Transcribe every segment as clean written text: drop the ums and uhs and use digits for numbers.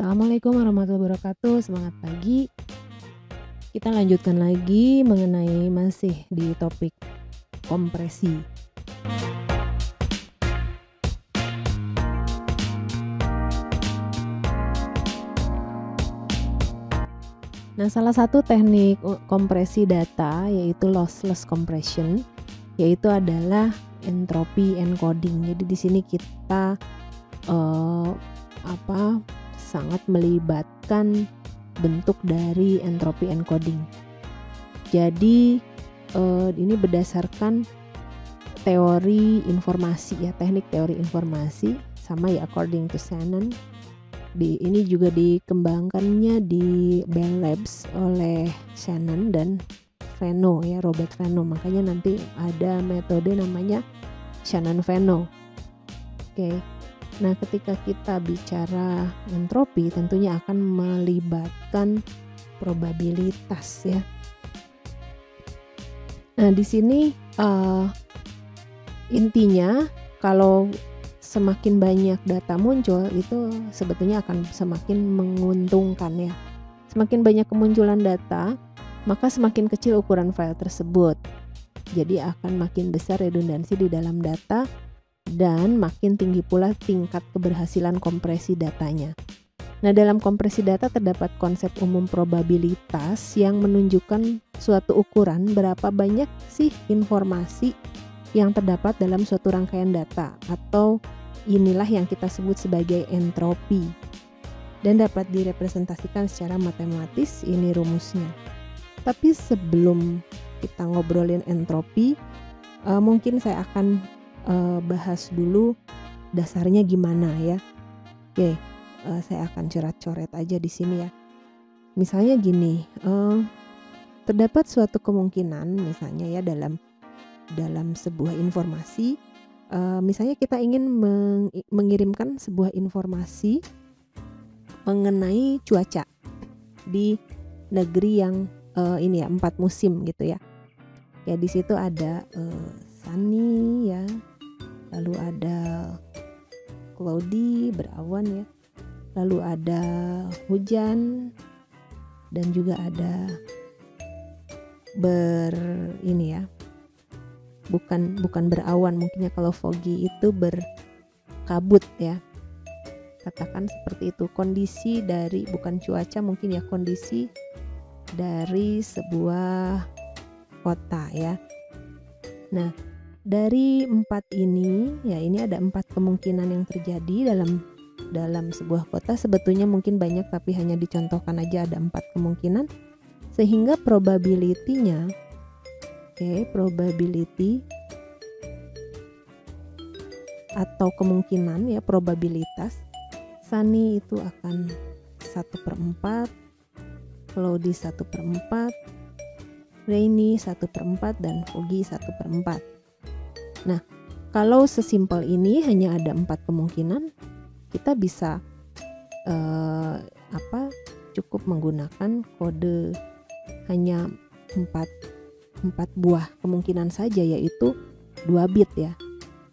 Assalamualaikum warahmatullahi wabarakatuh. Semangat pagi. Kita lanjutkan lagi mengenai masih di topik kompresi. Nah, salah satu teknik kompresi data yaitu lossless compression, yaitu adalah entropy encoding. Jadi di sini kita sangat melibatkan bentuk dari entropy encoding. Jadi ini berdasarkan teori informasi ya, teknik teori informasi sama ya according to Shannon. Ini juga dikembangkannya di Bell Labs oleh Shannon dan Fano ya, Robert Fano. Makanya nanti ada metode namanya Shannon-Fano. Oke. Nah, ketika kita bicara entropi tentunya akan melibatkan probabilitas ya. Nah, di sini intinya kalau semakin banyak data muncul itu sebetulnya akan semakin menguntungkan ya. Semakin banyak kemunculan data, maka semakin kecil ukuran file tersebut. Jadi akan makin besar redundansi di dalam data dan makin tinggi pula tingkat keberhasilan kompresi datanya. Nah, dalam kompresi data terdapat konsep umum probabilitas yang menunjukkan suatu ukuran berapa banyak sih informasi yang terdapat dalam suatu rangkaian data, atau inilah yang kita sebut sebagai entropi, dan dapat direpresentasikan secara matematis. Ini rumusnya. Tapi sebelum kita ngobrolin entropi, mungkin saya akan bahas dulu dasarnya gimana ya. Oke, saya akan coret-coret aja di sini ya. Misalnya gini, terdapat suatu kemungkinan misalnya ya dalam sebuah informasi. Misalnya kita ingin mengirimkan sebuah informasi mengenai cuaca di negeri yang ini ya 4 musim gitu ya. Ya di situ ada sunny ya, lalu ada cloudy berawan ya, lalu ada hujan, dan juga ada bukan berawan, mungkinnya kalau foggy itu berkabut ya, katakan seperti itu. Kondisi dari, bukan cuaca mungkin ya, kondisi dari sebuah kota ya. Nah, dari 4 ini ya, ini ada 4 kemungkinan yang terjadi dalam sebuah kota. Sebetulnya mungkin banyak, tapi hanya dicontohkan aja ada 4 kemungkinan, sehingga probability-nya probability atau kemungkinan ya, probabilitas sunny itu akan 1/4, cloudy 1/4, rainy 1/4, dan foggy 1/4. Nah, kalau sesimpel ini hanya ada 4 kemungkinan, kita bisa cukup menggunakan kode hanya 4 buah kemungkinan saja, yaitu 2 bit ya.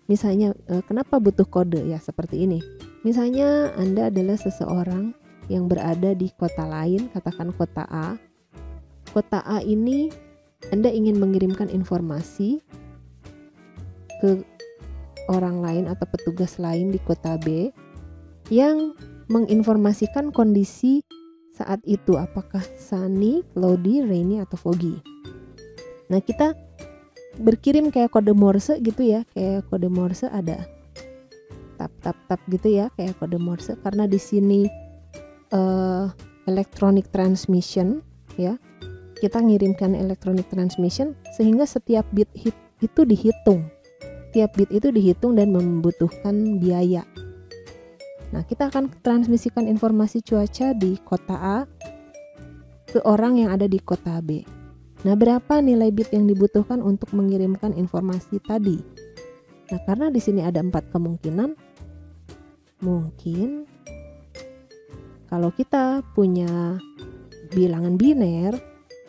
Misalnya kenapa butuh kode ya, seperti ini. Misalnya Anda adalah seseorang yang berada di kota lain, katakan kota A. Kota A ini Anda ingin mengirimkan informasi ke orang lain atau petugas lain di kota B yang menginformasikan kondisi saat itu, apakah sunny, cloudy, rainy, atau foggy. Nah, kita berkirim kayak kode Morse gitu ya, kayak kode Morse ada tap gitu ya, kayak kode Morse, karena di sini electronic transmission ya, kita ngirimkan electronic transmission, sehingga setiap bit itu dihitung. Tiap bit itu dihitung dan membutuhkan biaya. Nah, kita akan transmisikan informasi cuaca di kota A ke orang yang ada di kota B. Nah, berapa nilai bit yang dibutuhkan untuk mengirimkan informasi tadi? Nah, karena di sini ada 4 kemungkinan, mungkin kalau kita punya bilangan biner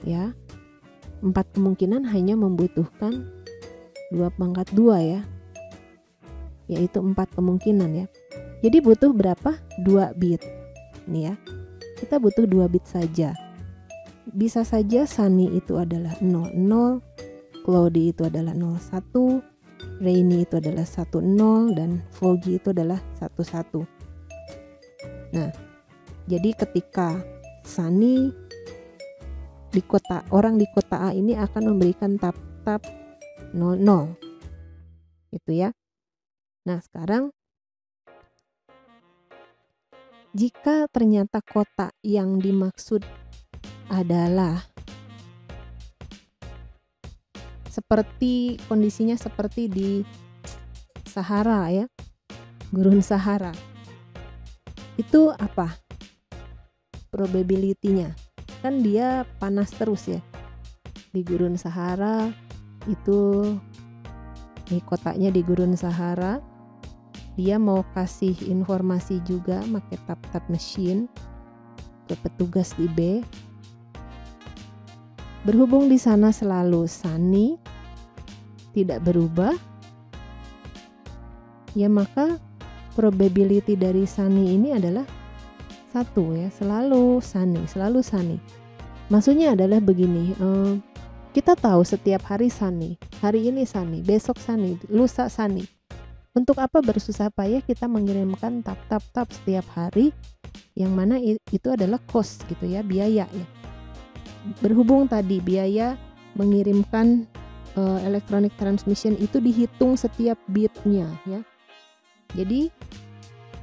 ya, 4 kemungkinan hanya membutuhkan 2/2 ya, yaitu 4 kemungkinan ya. Jadi butuh berapa? 2 bit. nih ya. Kita butuh 2 bit saja. Bisa saja Sunny itu adalah 00, Cloudy itu adalah 01, Rainy itu adalah 10, dan Foggy itu adalah 11. Nah, jadi ketika Sunny orang di kota A ini akan memberikan tap-tap 00 gitu ya. Nah, sekarang jika ternyata kota yang dimaksud adalah kondisinya seperti di Sahara ya, gurun Sahara, itu apa probability-nya? Kan dia panas terus ya di gurun Sahara, itu di kotanya di gurun Sahara. Dia mau kasih informasi juga pakai tap-tap machine ke petugas di B. Berhubung di sana selalu sunny, tidak berubah, ya maka probability dari sunny ini adalah 1 ya, selalu sunny. Maksudnya adalah begini, kita tahu setiap hari sunny, hari ini sunny, besok sunny, lusa sunny. Untuk apa bersusah payah kita mengirimkan tap-tap setiap hari, yang mana itu adalah cost gitu ya, biaya ya. Berhubung tadi biaya mengirimkan electronic transmission itu dihitung setiap bitnya ya. Jadi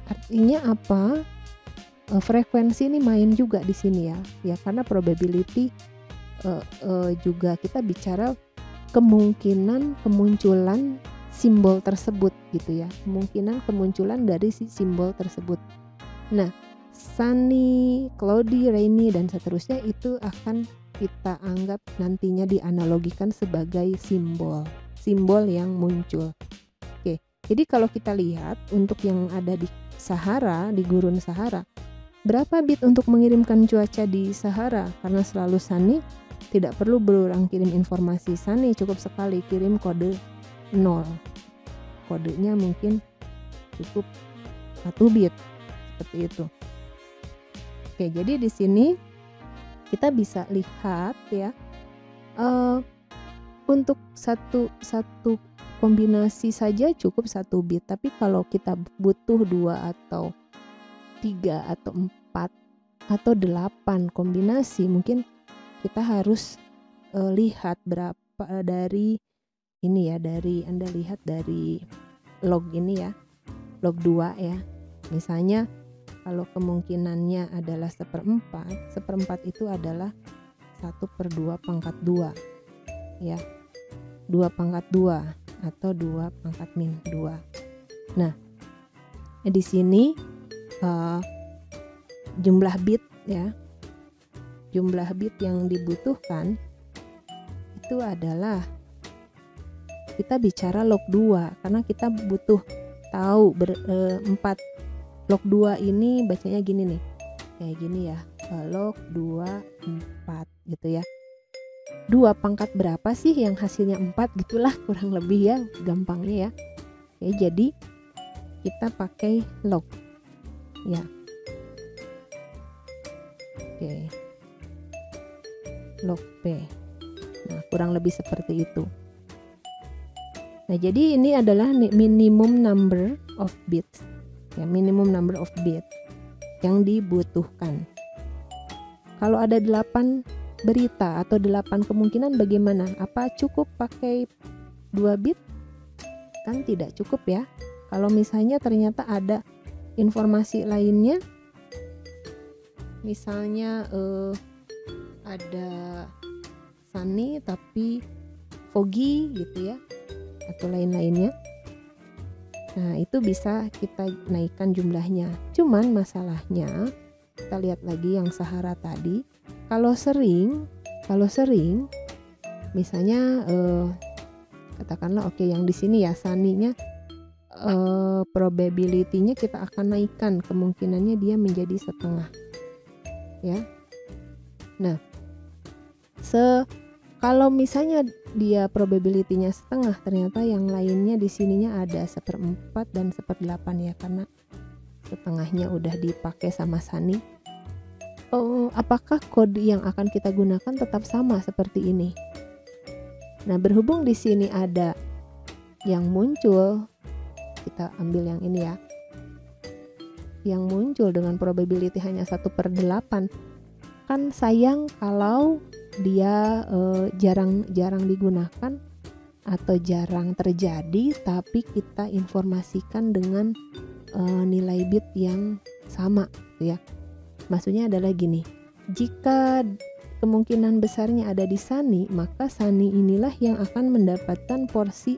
artinya apa? Frekuensi ini main juga di sini ya. Ya karena probability juga kita bicara kemungkinan kemunculan simbol tersebut gitu ya, kemungkinan kemunculan dari si simbol tersebut. Nah, sunny, cloudy, rainy dan seterusnya itu akan kita anggap nantinya dianalogikan sebagai simbol yang muncul. Oke, jadi kalau kita lihat untuk yang ada di Sahara, di gurun Sahara, berapa bit untuk mengirimkan cuaca di Sahara? Karena selalu sunny, tidak perlu berulang kirim informasi sunny, cukup sekali kirim kode 0. Kodenya mungkin cukup 1 bit seperti itu. Oke, jadi di sini kita bisa lihat ya, untuk satu kombinasi saja cukup 1 bit. Tapi kalau kita butuh 2 atau 3 atau 4 atau 8 kombinasi, mungkin kita harus lihat berapa dari ini ya, dari Anda lihat dari log ini ya, log 2 ya. Misalnya kalau kemungkinannya adalah 1/4 itu adalah 1/2 pangkat 2 ya, 2 pangkat 2 atau 2 pangkat min 2. Nah, di sini jumlah bit ya, jumlah bit yang dibutuhkan itu adalah, kita bicara log 2 karena kita butuh tahu 4. Log 2 ini bacanya gini nih, kayak gini ya, log 2 4 gitu ya. 2 pangkat berapa sih yang hasilnya 4, gitulah kurang lebih ya, gampangnya ya. Oke, jadi kita pakai log ya. Oke, log P. Nah, kurang lebih seperti itu. Nah, jadi ini adalah minimum number of bits ya, minimum number of bit yang dibutuhkan. Kalau ada 8 berita atau 8 kemungkinan bagaimana? Apa cukup pakai 2 bit? Kan tidak cukup ya. Kalau misalnya ternyata ada informasi lainnya, misalnya ada sunny tapi foggy gitu ya, atau lain-lainnya. Nah, itu bisa kita naikkan jumlahnya. Cuman masalahnya, kita lihat lagi yang Sahara tadi, kalau sering misalnya katakanlah oke, yang di sini ya sunny-nya probability-nya kita akan naikkan, kemungkinannya dia menjadi 1/2 ya. Nah, kalau misalnya dia probability-nya 1/2, ternyata yang lainnya di sininya ada 1/4 dan 1/8 ya, karena 1/2-nya udah dipakai sama sunny. apakah kode yang akan kita gunakan tetap sama seperti ini? Nah, berhubung di sini ada yang muncul, kita ambil yang ini ya. Yang muncul dengan probability hanya 1/8. Kan sayang kalau dia jarang digunakan atau jarang terjadi, tapi kita informasikan dengan nilai bit yang sama, gitu ya. Maksudnya adalah gini, jika kemungkinan besarnya ada di Sunny, maka Sunny inilah yang akan mendapatkan porsi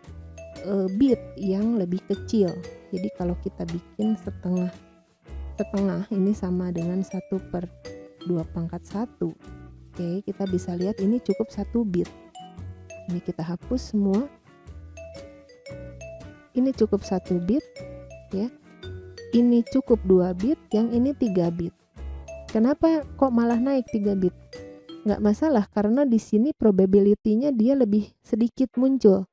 bit yang lebih kecil. Jadi kalau kita bikin setengah ini sama dengan 1/2/1. Oke, kita bisa lihat ini cukup 1 bit. Ini kita hapus semua. Ini cukup 1 bit ya. Ini cukup 2 bit, yang ini 3 bit. Kenapa kok malah naik 3 bit? Nggak masalah, karena di sini probability-nya dia lebih sedikit muncul.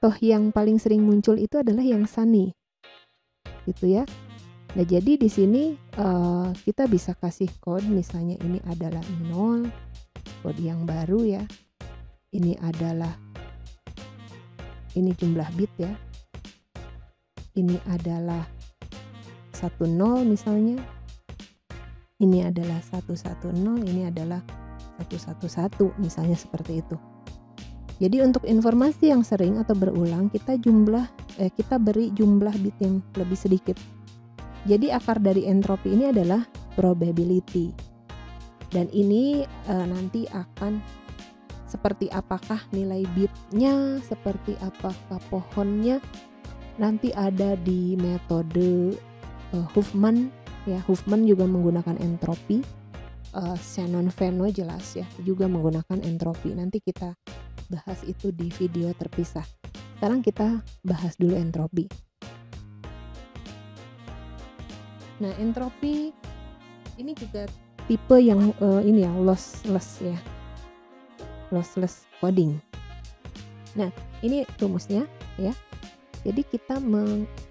Toh yang paling sering muncul itu adalah yang Sunny, gitu ya. Nah, jadi di sini kita bisa kasih kode, misalnya ini adalah 0, kode yang baru ya. Ini jumlah bit ya. Ini adalah 10 misalnya. Ini adalah 110, ini adalah 111, misalnya seperti itu. Jadi untuk informasi yang sering atau berulang, kita beri jumlah bit yang lebih sedikit. Jadi akar dari entropi ini adalah probability. Dan ini nanti akan seperti apakah nilai bitnya, seperti apakah pohonnya, nanti ada di metode Huffman ya. Huffman juga menggunakan entropi. Shannon-Fano jelas ya, juga menggunakan entropi. Nanti kita bahas itu di video terpisah. Sekarang kita bahas dulu entropi. Nah, entropi ini juga tipe yang ini ya, lossless ya. Lossless coding. Nah, ini rumusnya ya. Jadi kita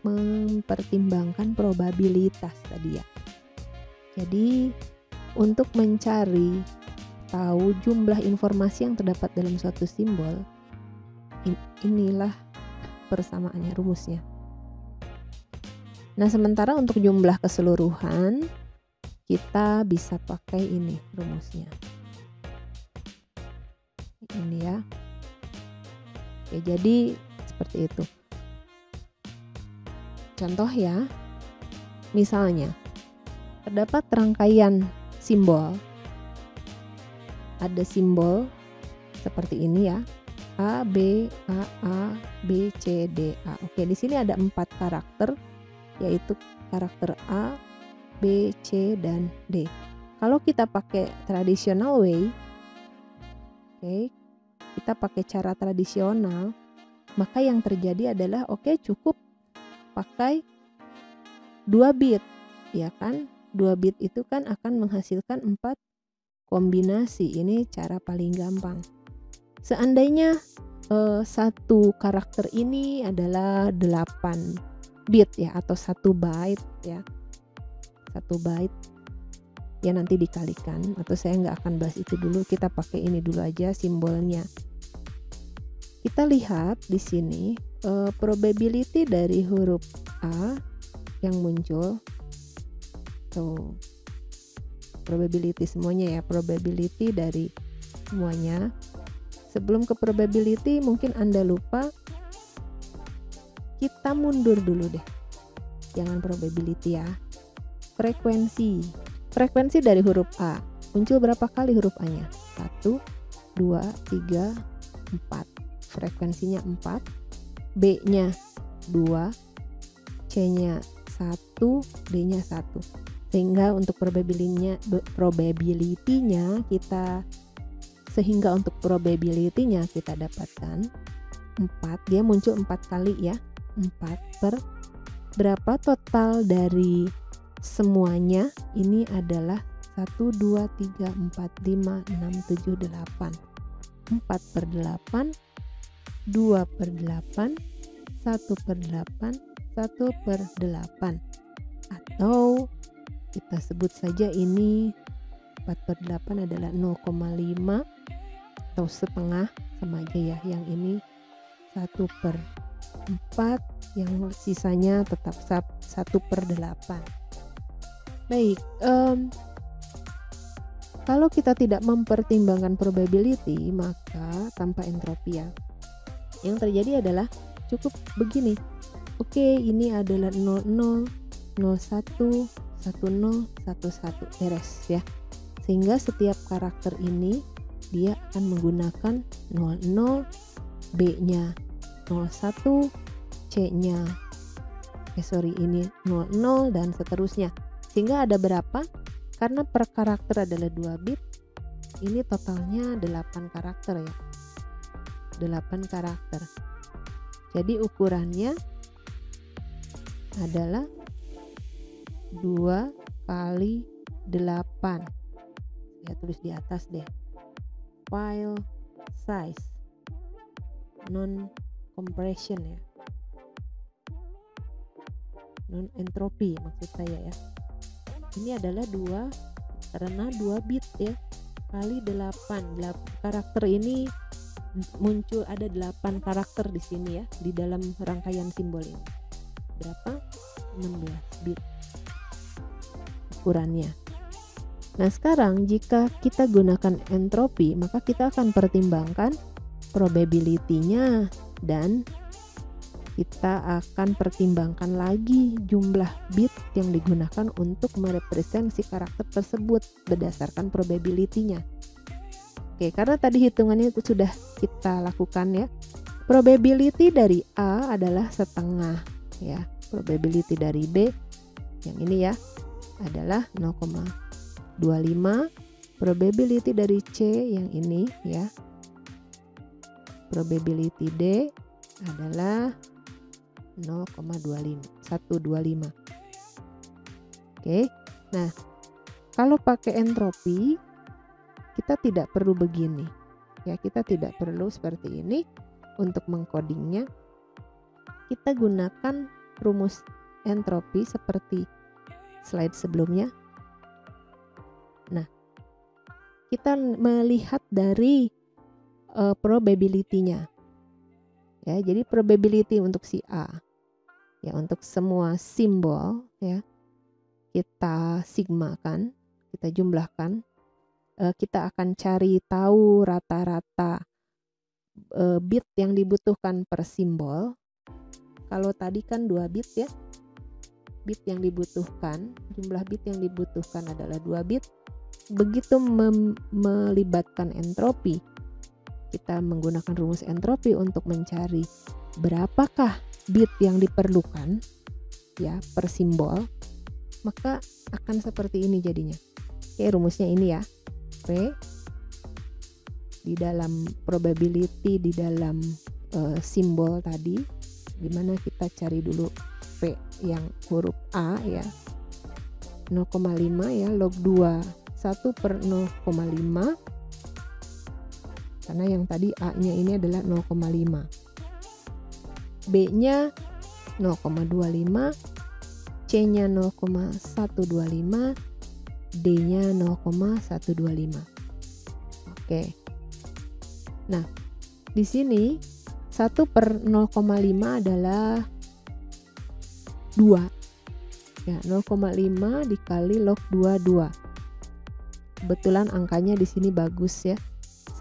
mempertimbangkan probabilitas tadi ya. Jadi untuk mencari tahu jumlah informasi yang terdapat dalam suatu simbol, inilah persamaannya, rumusnya. Nah, sementara untuk jumlah keseluruhan kita bisa pakai ini rumusnya. Ini ya. Oke, jadi seperti itu. Contoh ya, misalnya terdapat rangkaian simbol. Ada simbol seperti ini ya, A, B, C, D, A. Oke, di sini ada 4 karakter, yaitu karakter A, B, C, dan D. Kalau kita pakai traditional way, oke, kita pakai cara tradisional, maka yang terjadi adalah cukup pakai 2 bit, ya kan? 2 bit itu kan akan menghasilkan 4 kombinasi. Ini cara paling gampang. Seandainya satu karakter ini adalah 8 bit ya, atau 1 byte ya. 1 byte ya, nanti dikalikan, atau saya nggak akan bahas itu dulu, kita pakai ini dulu aja simbolnya. Kita lihat di sini probability dari huruf A yang muncul, tuh probability semuanya ya, probability dari semuanya. Sebelum ke probability, mungkin Anda lupa, kita mundur dulu deh, jangan probability ya. Frekuensi dari huruf A muncul berapa kali huruf A-nya? 1, 2, 3, 4. Frekuensinya 4. B-nya 2, C-nya 1, D-nya 1. Sehingga untuk probability-nya kita dapatkan 4. Dia muncul 4 kali ya. 4 per berapa total dari semuanya? Ini adalah 1, 2, 3, 4, 5, 6, 7, 8. 4 per 8, 2 per 8, 1 per 8, 1 per 8. Atau kita sebut saja ini 4/8 adalah 0,5 atau setengah, sama aja ya. Yang ini 1/4, yang sisanya tetap 1/8. Baik, kalau kita tidak mempertimbangkan probability, maka tanpa entropi ya, yang terjadi adalah cukup begini. Oke, ini adalah 00, 01, 10, 11, beres ya. Sehingga setiap karakter ini dia akan menggunakan 00, B-nya 01, C-nya ini 00 dan seterusnya. Sehingga ada berapa? Karena per karakter adalah 2 bit, ini totalnya 8 karakter ya. 8 karakter. Jadi ukurannya adalah 2 kali 8. Ya, tulis di atas deh. File size non compression ya. Non entropi maksud saya ya. Ini adalah 2 karena 2 bit ya, kali 8 karakter ini muncul, ada 8 karakter di sini ya, di dalam rangkaian simbol ini. Berapa? 16 bit ukurannya. Nah, sekarang jika kita gunakan entropi, maka kita akan pertimbangkan probability-nya dan kita akan pertimbangkan lagi jumlah bit yang digunakan untuk merepresentasi karakter tersebut berdasarkan probability-nya. Oke, karena tadi hitungannya itu sudah kita lakukan ya. Probability dari A adalah setengah ya. Probability dari B yang ini ya adalah 0,25. Probability dari C yang ini ya. Probability D adalah 125. Oke. Nah, kalau pakai entropi kita tidak perlu begini. Ya, kita tidak perlu seperti ini untuk mengkodingnya. Kita gunakan rumus entropi seperti slide sebelumnya. Nah, kita melihat dari probability-nya. Ya, jadi probability untuk si A, ya untuk semua simbol ya, kita sigmakan, kita jumlahkan, kita akan cari tahu rata-rata bit yang dibutuhkan per simbol. Kalau tadi kan 2 bit ya, bit yang dibutuhkan, jumlah bit yang dibutuhkan adalah 2 bit. Begitu melibatkan entropi, kita menggunakan rumus entropi untuk mencari berapakah bit yang diperlukan ya per simbol, maka akan seperti ini jadinya. Oke, rumusnya ini ya. P di dalam probability di dalam simbol tadi, dimana kita cari dulu P yang huruf A ya, 0,5 ya, log 2 1/0,5, karena yang tadi A-nya ini adalah 0,5, B-nya 0,25, C-nya 0,125, D-nya 0,125. Oke. Nah, di sini 1/0,5 adalah 2. Ya, 0,5 dikali log 22. Kebetulan angkanya di sini bagus ya.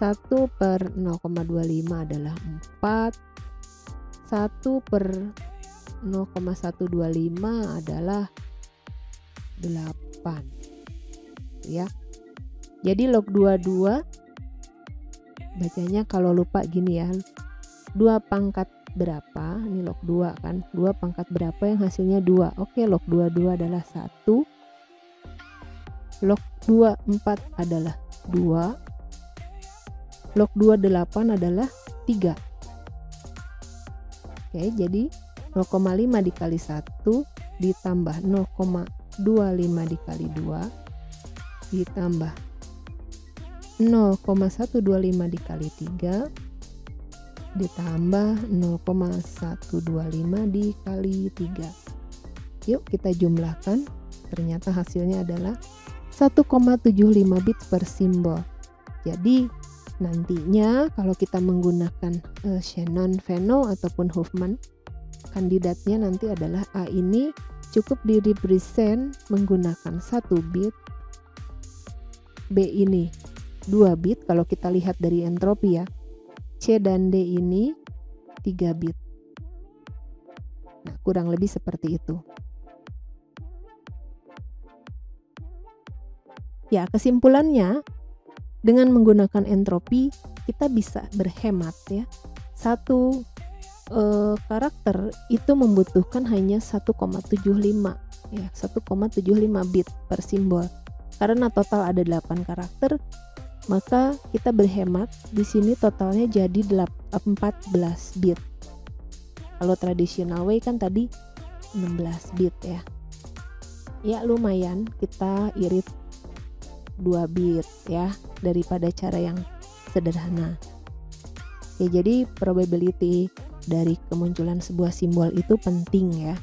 1/0,25 adalah 4. 1/0,125 adalah 8. Ya. Jadi log 22 bacanya kalau lupa gini ya. 2 pangkat berapa? Ini log 2 kan. 2 pangkat berapa yang hasilnya 2? Oke, log 22 adalah 1. Log 24 adalah 2. Log 28 adalah 3. Oke, jadi 0,5 dikali 1 ditambah 0,25 dikali 2 ditambah 0,125 dikali 3 ditambah 0,125 dikali 3. Yuk kita jumlahkan. Ternyata hasilnya adalah 1,75 bit per simbol. Jadi nantinya kalau kita menggunakan Shannon, Fano ataupun Huffman, kandidatnya nanti adalah A ini cukup direpresent menggunakan 1 bit, B ini 2 bit kalau kita lihat dari entropi ya, C dan D ini 3 bit. Nah, kurang lebih seperti itu. Ya, kesimpulannya dengan menggunakan entropi kita bisa berhemat ya. Satu karakter itu membutuhkan hanya 1,75 ya, 1,75 bit per simbol. Karena total ada 8 karakter, maka kita berhemat di sini totalnya jadi 14 bit. Kalau traditional way kan tadi 16 bit ya. Ya lumayan kita irit 2 bit ya daripada cara yang sederhana. Ya, jadi probability dari kemunculan sebuah simbol itu penting ya.